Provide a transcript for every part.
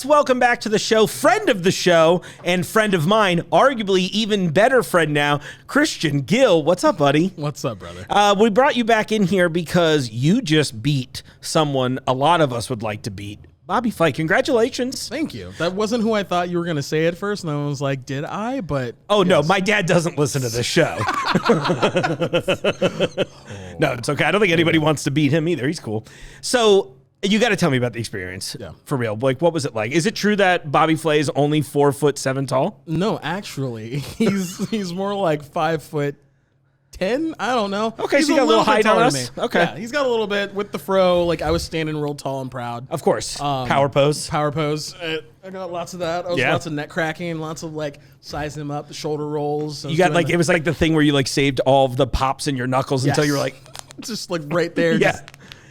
Let's welcome back to the show, friend of the show and friend of mine, arguably even better friend now, Christian Gill. What's up, buddy? What's up, brother? We brought you back in here because you just beat someone a lot of us would like to beat. Bobby Flay, congratulations. Thank you. That wasn't who I thought you were going to say at first, and I was like, did I? But oh, yes. No, my dad doesn't listen to this show. No, it's okay. I don't think anybody wants to beat him either. He's cool. So you got to tell me about the experience. Yeah. For real. Like, what was it like? Is it true that Bobby Flay is only 4'7" tall? No, actually, he's more like 5'10". I don't know. Okay, he's so you got a little height on us. Okay. Yeah, he's got a little bit with the fro. Like, I was standing real tall and proud. Of course. Power pose. Power pose. I got lots of that. Lots of neck cracking, lots of like sizing him up, the shoulder rolls. You got like, it was like the thing where you like saved all of the pops in your knuckles until you were like, just like right there. Yeah. Just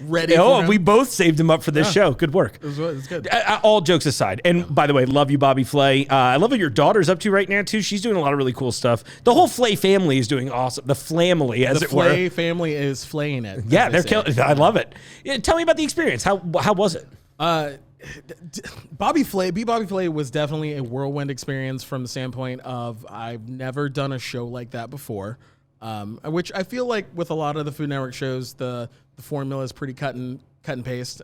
ready. Oh, we both saved him up for this show. Good work. It was good. All jokes aside, and by the way, love you, Bobby Flay. I love what your daughter's up to right now too. She's doing a lot of really cool stuff. The whole Flay family is doing awesome. The Flamily, as it were. The Flay family is flaying it. Yeah, they're killing. I love it. Yeah, tell me about the experience. How was it? Bobby Flay was definitely a whirlwind experience from the standpoint of I've never done a show like that before. Which I feel like with a lot of the Food Network shows, the formula is pretty cut and paste.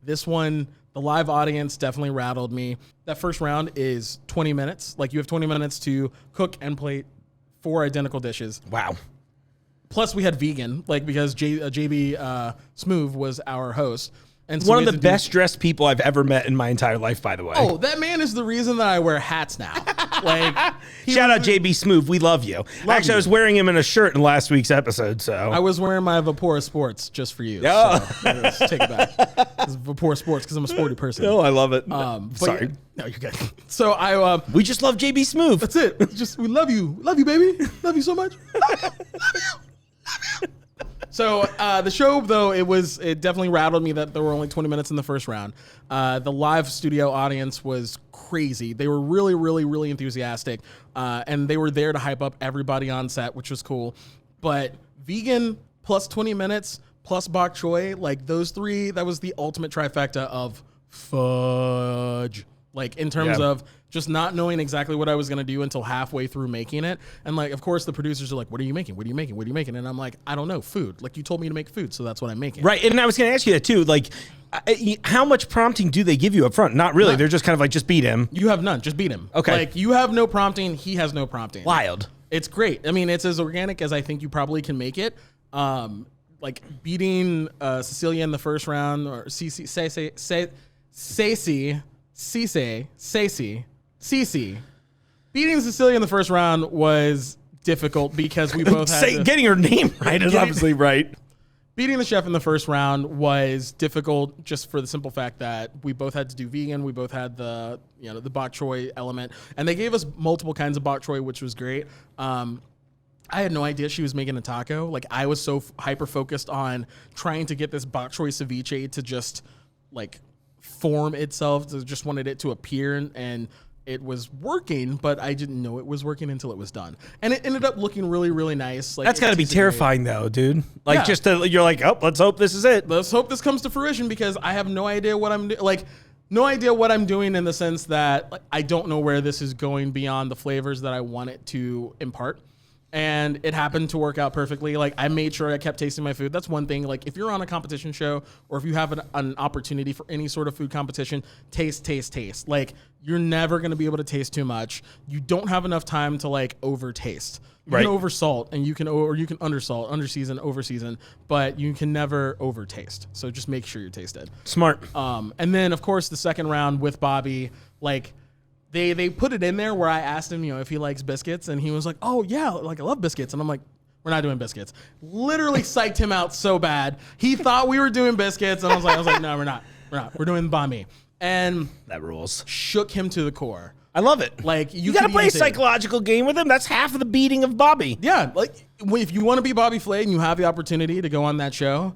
This one, the live audience definitely rattled me. That first round is 20 minutes. Like, you have 20 minutes to cook and plate 4 identical dishes. Wow. Plus, we had vegan, like, because JB Smoove was our host. And so one of the best dressed people I've ever met in my entire life, by the way. Oh, that man is the reason that I wear hats now. Like, shout out JB Smoove, we love you. Actually, I was wearing him in a shirt in last week's episode. So I was wearing my Vapora Sports just for you. Oh. So let's take it back. It's Vapora Sports because I'm a sporty person. Oh, I love it. Sorry. No, you're good. So we just love JB Smoove. That's it. We love you, baby. Love you so much. Love you. So the show, though, it definitely rattled me that there were only 20 minutes in the first round. The live studio audience was crazy. They were really, really, really enthusiastic, and they were there to hype up everybody on set, which was cool. But vegan plus 20 minutes plus bok choy, like those three, that was the ultimate trifecta of fudge. Like, in terms of just not knowing exactly what I was going to do until halfway through making it. And, like, of course, the producers are like, what are you making? What are you making? What are you making? And I'm like, I don't know, food. Like, you told me to make food, so that's what I'm making. Right, and I was going to ask you that, too. Like, how much prompting do they give you up front? Not really. None. They're just kind of like, just beat him. You have none. Just beat him. Okay. Like, you have no prompting. He has no prompting. Wild. It's great. I mean, it's as organic as I think you probably can make it. Like, beating Cecilia in the first round, or Cece. Beating Cecilia in the first round was difficult because we both had getting her name right is obviously right. Beating the chef in the first round was difficult just for the simple fact that we both had to do vegan. We both had the bok choy element, and they gave us multiple kinds of bok choy, which was great. I had no idea she was making a taco. Like, I was so hyper focused on trying to get this bok choy ceviche to just like form itself. To just wanted it to appear, and it was working, but I didn't know it was working until it was done. And it ended up looking really, really nice. Like, that's got to be terrifying, though, dude. Like, you're like, oh, let's hope this is it. Let's hope this comes to fruition, because I have no idea what I'm doing. Like, no idea what I'm doing, in the sense that, like, I don't know where this is going beyond the flavors that I want it to impart. And it happened to work out perfectly. Like, I made sure I kept tasting my food. That's one thing. Like, if you're on a competition show, or if you have an opportunity for any sort of food competition, taste. Like, you're never going to be able to taste too much. You don't have enough time to, like, over taste. You can over salt, and you can undersalt, underseason, overseason, but you can never over taste. So just make sure you're tasted. Smart. And then, of course, the second round with Bobby, like, They put it in there where I asked him, if he likes biscuits, and he was like, "Oh yeah, like, I love biscuits." And I'm like, "We're not doing biscuits." Literally psyched him out so bad. He thought we were doing biscuits, and I was like, "No, we're not. We're doing banh mi." And that rules. Shook him to the core. I love it. Like, you got to play a psychological game with him. That's half of the beating of Bobby. Yeah, like, if you want to be Bobby Flay and you have the opportunity to go on that show,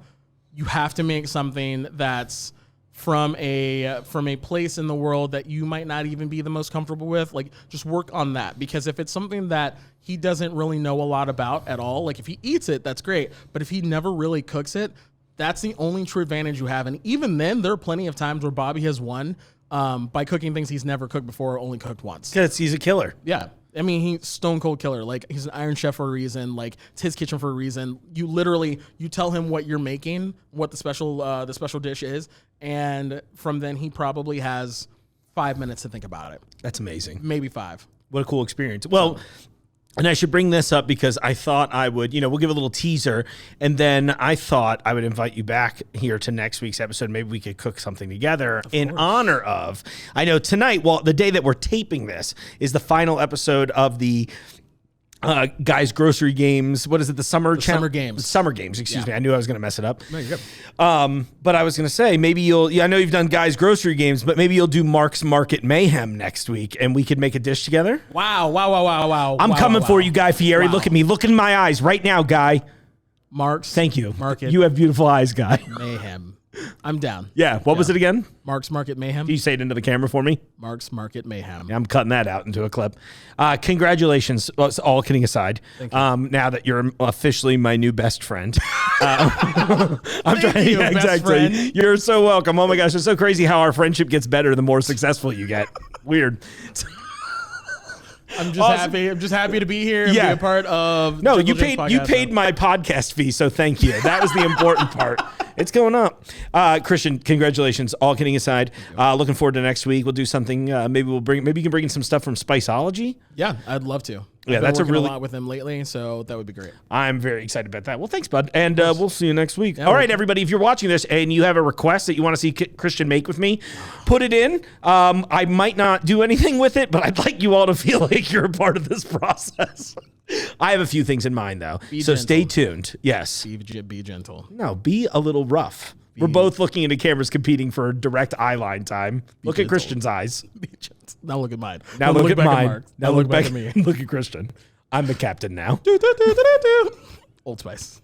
you have to make something that's from a place in the world that you might not even be the most comfortable with. Like, just work on that, because if it's something that he doesn't really know a lot about at all, like, if he eats it, that's great, but if he never really cooks it, that's the only true advantage you have. And even then, there are plenty of times where Bobby has won by cooking things he's never cooked before, only cooked once. Because he's a killer. Yeah. I mean, he's stone cold killer. Like, he's an Iron Chef for a reason. Like, it's his kitchen for a reason. You literally, you tell him what you're making, what the special dish is, and from then he probably has 5 minutes to think about it. That's amazing. Maybe 5. What a cool experience. Well, and I should bring this up because I thought I would, we'll give a little teaser, and then I thought I would invite you back here to next week's episode. Maybe we could cook something together in honor of, I know tonight, well, the day that we're taping this is the final episode of the Guys Grocery Games. What is it? The Summer Games. Summer Games, excuse me. I knew I was going to mess it up. No, you're good. But I was going to say, maybe I know you've done Guys Grocery Games, but maybe you'll do Mark's Market Mayhem next week and we could make a dish together. Wow. I'm coming for you, Guy Fieri. Wow. Look at me. Look in my eyes right now, Guy. Mark's. Thank you. Market. You have beautiful eyes, Guy. Mayhem. I'm down. Yeah. What was it again? Mark's Market Mayhem. Can you say it into the camera for me? Mark's Market Mayhem. Yeah, I'm cutting that out into a clip. Congratulations. Well, all kidding aside. Thank you. Now that you're officially my new best friend. I'm Thank you, best friend. You're so welcome. Oh my gosh, it's so crazy how our friendship gets better the more successful you get. Weird. I'm just happy. I'm just happy to be here and be a part of. No, you paid my podcast fee, so thank you. That was the important part. It's going up. Christian, congratulations. All kidding aside, looking forward to next week. We'll do something. Maybe you can bring in some stuff from Spiceology. Yeah, I'd love to. Yeah, that's a lot with him lately, so that would be great. I'm very excited about that. Well, thanks, bud, and we'll see you next week. Yeah, all right, everybody. If you're watching this and you have a request that you want to see Christian make with me, put it in. I might not do anything with it, but I'd like you all to feel like you're a part of this process. I have a few things in mind, though, so stay tuned. Yes. Be gentle. No, be a little rough. We're both looking into cameras competing for direct eye line time. Look at Christian's eyes. Now look at mine. Now look at mine. Now look back at me. Look at Christian. I'm the captain now. Old Spice.